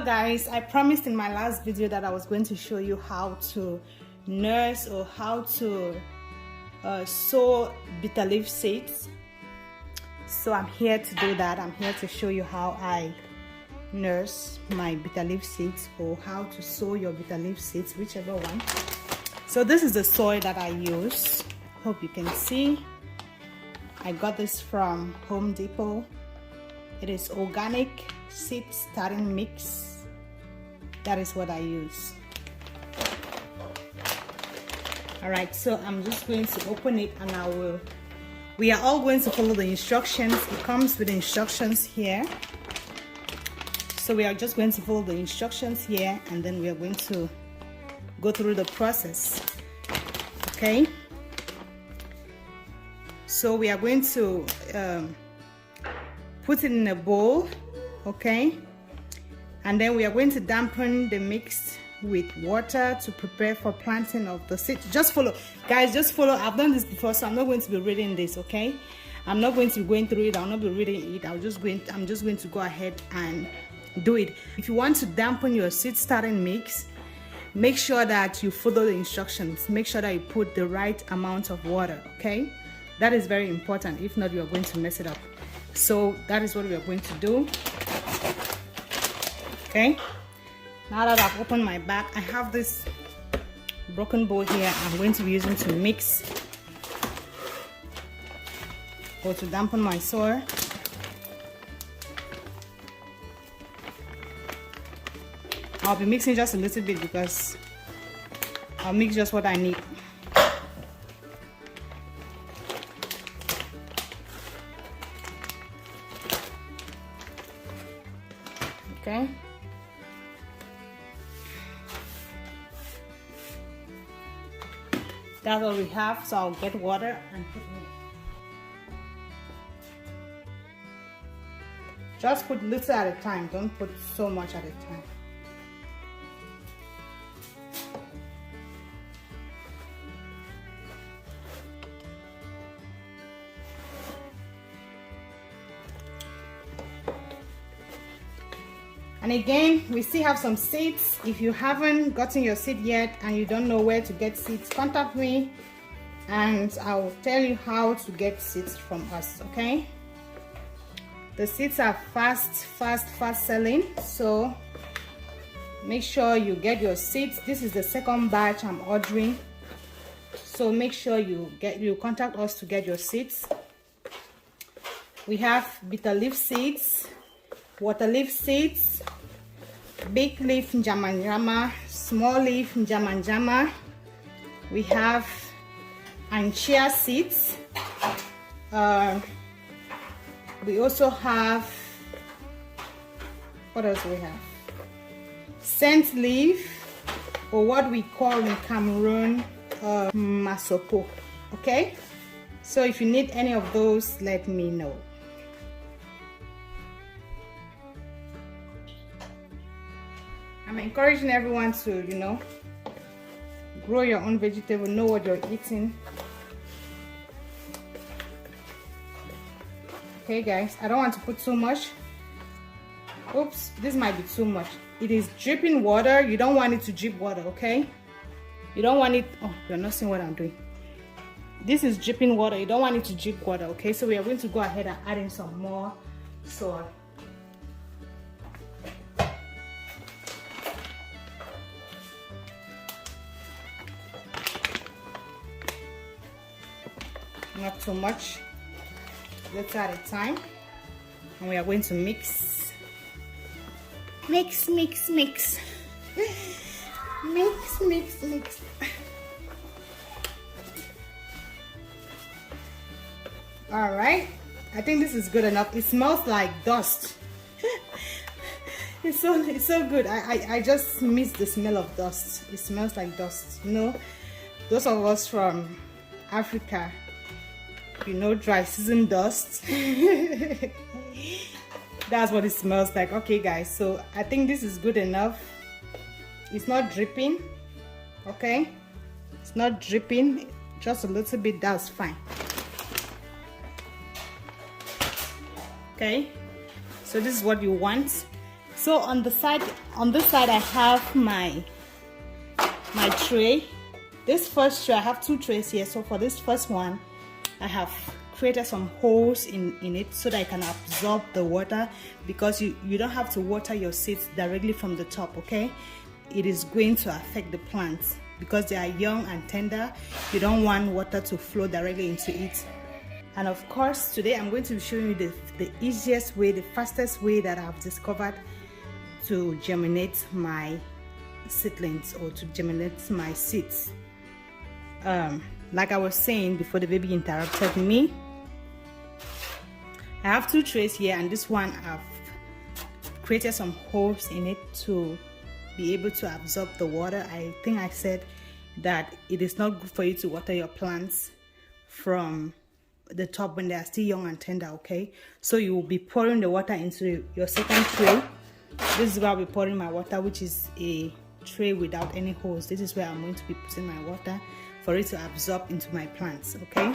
So guys, I promised in my last video that I was going to show you how to nurse or how to sow bitter leaf seeds. So I'm here to do that. I'm here to show you how I nurse my bitter leaf seeds, or how to sow your bitter leaf seeds, whichever one. So this is the soil that I use. Hope you can see. I got this from Home Depot. It is organic seed starting mix. That is what I use. Alright, so I'm just going to open it, and we are all going to follow the instructions. It comes with instructions here. So we are just going to follow the instructions here, and then we are going to go through the process. Okay? So we are going to put it in a bowl, okay? And then we are going to dampen the mix with water to prepare for planting of the seed. Just follow, guys, just follow. I've done this before, so I'm not going to be reading this, okay? I'm not going to be going through it. I'll not be reading it. I'm just going to go ahead and do it. If you want to dampen your seed starting mix, make sure that you follow the instructions. Make sure that you put the right amount of water, okay? That is very important. If not, you are going to mess it up. So that is what we are going to do. Okay, now that I've opened my bag, I have this broken bowl here I'm going to be using to mix or to dampen my soil. I'll be mixing just a little bit because I'll mix just what I need. Okay. That's what we have, so I'll get water and put it. Just put little at a time, don't put so much at a time. And again, we still have some seeds. If you haven't gotten your seed yet and you don't know where to get seeds, contact me and I will tell you how to get seeds from us, okay? The seeds are fast selling, so make sure you get your seeds. This is the second batch I'm ordering, so make sure you contact us to get your seeds. We have bitter leaf seeds, water leaf seeds, big leaf njama, small leaf njama. We have chia seeds. We also have, what else do we have? Scent leaf, or what we call in Cameroon masopo. Okay, so if you need any of those, let me know. I'm encouraging everyone to, grow your own vegetable, know what you're eating. Okay guys, I don't want to put too much. Oops, this might be too much. It is dripping water. You don't want it to drip water, okay? You don't want it, oh, you're not seeing what I'm doing. This is dripping water. You don't want it to drip water, okay? So we are going to go ahead and add in some more soil. Not too much, little at a time, and we are going to mix. Mix. All right, I think this is good enough. It smells like dust. It's so good. I just miss the smell of dust. It smells like dust. Those of us from Africa, dry season dust. That's what it smells like. Okay guys, so I think this is good enough. It's not dripping, okay? It's not dripping, just a little bit. That's fine. Okay, so this is what you want. So on this side I have my tray. This first tray, I have 2 trays here. So for this first one, I have created some holes in it so that I can absorb the water, because you don't have to water your seeds directly from the top, okay? It is going to affect the plants because they are young and tender. You don't want water to flow directly into it. And of course, today I'm going to be showing you the easiest way, the fastest way that I've discovered to germinate my seedlings, or to germinate my seeds. Like I was saying before the baby interrupted me, I have 2 trays here, and this one I've created some holes in it to be able to absorb the water. I think I said that it is not good for you to water your plants from the top when they are still young and tender, okay? So you will be pouring the water into your second tray. This is where I'll be pouring my water, which is a tray without any holes. This is where I'm going to be putting my water for it to absorb into my plants, okay?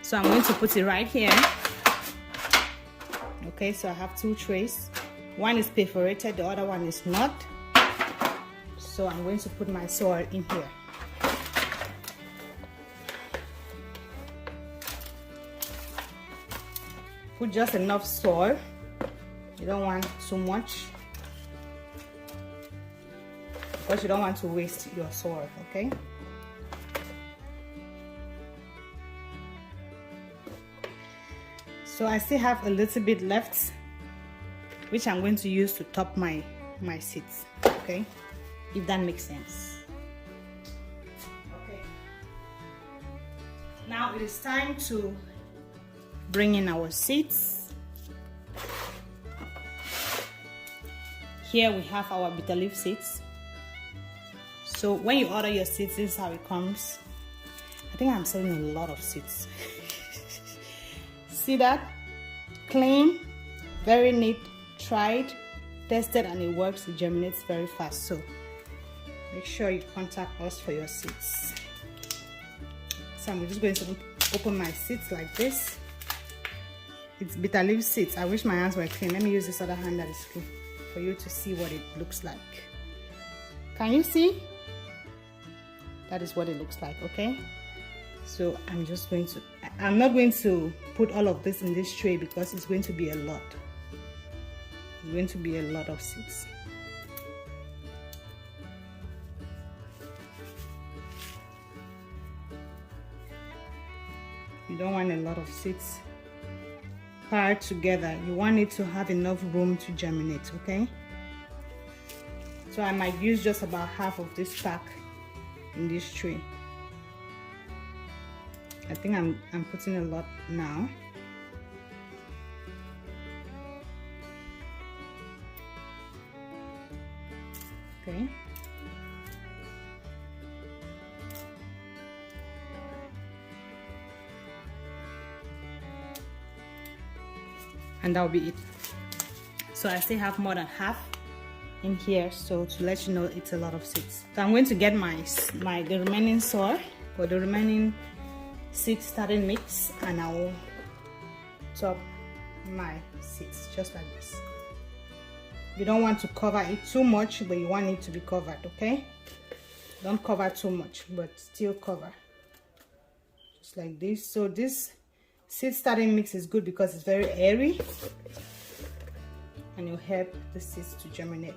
So I'm going to put it right here. Okay, so I have 2 trays. One is perforated, the other one is not. So I'm going to put my soil in here. Put just enough soil. You don't want too much, because you don't want to waste your soil, okay? So I still have a little bit left, which I'm going to use to top my seeds, okay? If that makes sense. Okay. Now it is time to bring in our seeds. Here we have our bitter leaf seeds. So when you order your seeds, this is how it comes. I think I'm selling a lot of seeds. See that? Clean, very neat, tried, tested, and it works. It germinates very fast. So make sure you contact us for your seeds. So I'm just going to open my seeds like this. It's bitter leaf seeds. I wish my hands were clean. Let me use this other hand that is clean for you to see what it looks like. Can you see? That is what it looks like, okay? So I'm just going to, I'm not going to put all of this in this tray because it's going to be a lot. It's going to be a lot of seeds. You don't want a lot of seeds piled together. You want it to have enough room to germinate, okay? So I might use just about half of this pack in this tray. I think I'm putting a lot now. Okay. And that'll be it. So I still have more than half in here, so to let you know it's a lot of seeds. So I'm going to get the remaining soil, or the remaining seed starting mix, and I will top my seeds just like this. You don't want to cover it too much, but you want it to be covered, okay? Don't cover too much, but still cover, just like this. So this seed starting mix is good because it's very airy and it will help the seeds to germinate.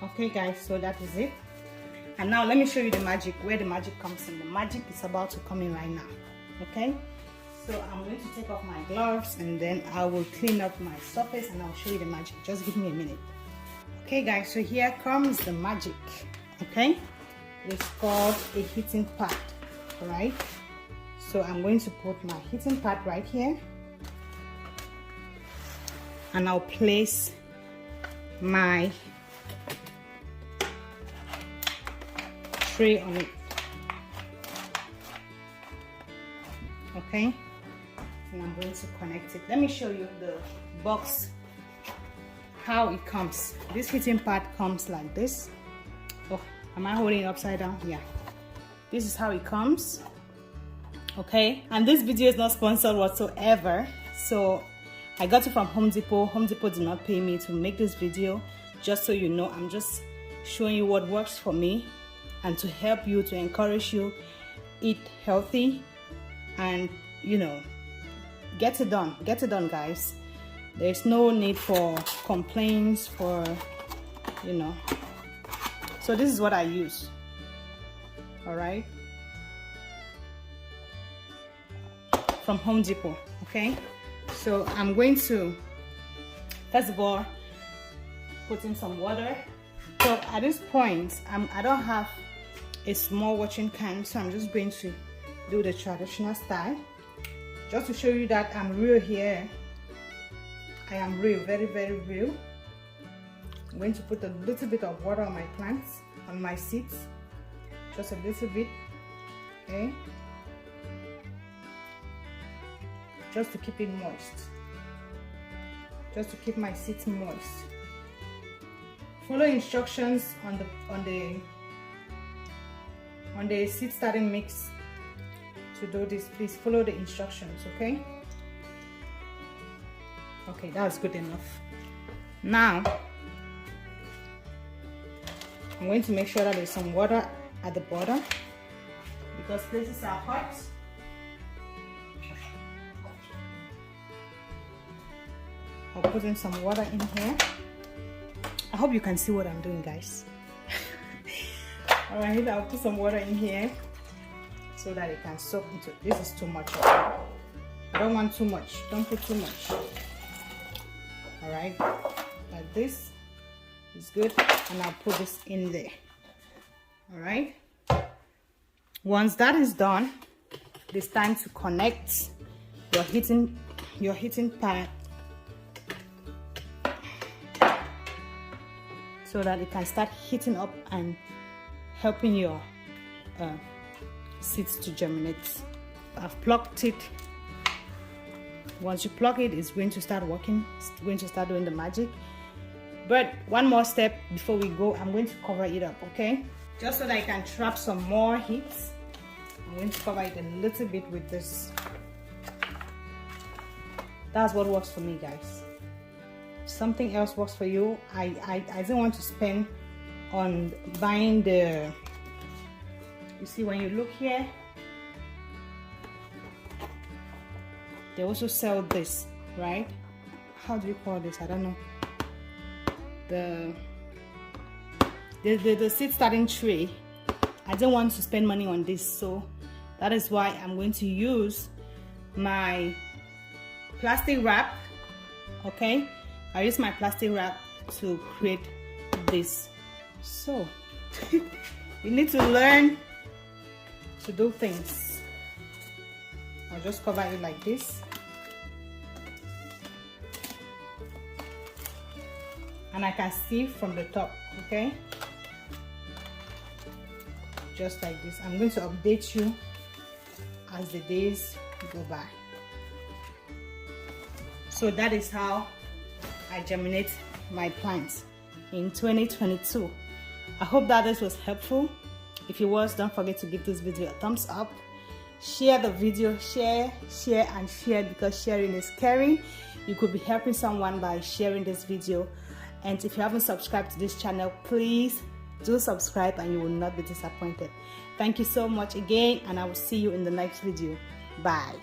Okay guys, so that is it. And now let me show you the magic, where the magic comes in. The magic is about to come in right now, okay? So I'm going to take off my gloves and then I will clean up my surface and I'll show you the magic. Just give me a minute. Okay guys, so here comes the magic, okay? It's called a heating pad, all right? So I'm going to put my heating pad right here and I'll place my tray on it, okay? And I'm going to connect it. Let me show you the box, how it comes. This heating pad comes like this. Oh, am I holding it upside down? Yeah. This is how it comes, okay? And this video is not sponsored whatsoever. So I got it from Home Depot. Home Depot did not pay me to make this video. Just so you know, I'm just showing you what works for me and to help you, to encourage you, eat healthy, and you know, get it done guys. There's no need for complaints, for you know. So this is what I use. All right, from Home Depot. Okay, so I'm going to first of all put in some water. So at this point, I don't have a small watering can, so I'm just going to do the traditional style, just to show you that I'm real here. I am real, very, very real. I'm going to put a little bit of water on my plants, on my seeds, just a little bit, okay, just to keep it moist, just to keep my seeds moist. Follow instructions on the seed starting mix to do this. Please follow the instructions, okay? Okay, that's good enough. Now I'm going to make sure that there's some water at the bottom because places are hot. I'll put in some water in here. I hope you can see what I'm doing, guys. All right, I'll put some water in here so that it can soak into. This is too much. I don't want too much. Don't put too much. All right, like this is good, and I'll put this in there. All right. Once that is done, it's time to connect your heating pad so that it can start heating up and helping your seeds to germinate. I've plucked it. Once you plug it, it's going to start working. It's going to start doing the magic. But one more step before we go, I'm going to cover it up, okay? Just so that I can trap some more heat, I'm going to cover it a little bit with this. That's what works for me, guys. If something else works for you, I didn't want to spend on buying the, you see when you look here, they also sell this, right? How do you call this? I don't know. The seed starting tray. I don't want to spend money on this, so that is why I'm going to use my plastic wrap. Okay, I use my plastic wrap to create this. So you need to learn to do things. I'll just cover it like this, and I can see from the top, okay? Just like this. I'm going to update you as the days go by. So that is how I germinate my plants in 2022. I hope that this was helpful. If it was, don't forget to give this video a thumbs up. Share the video, share and share, because sharing is caring. You could be helping someone by sharing this video. And if you haven't subscribed to this channel, please do subscribe and you will not be disappointed. Thank you so much again, and I will see you in the next video. Bye.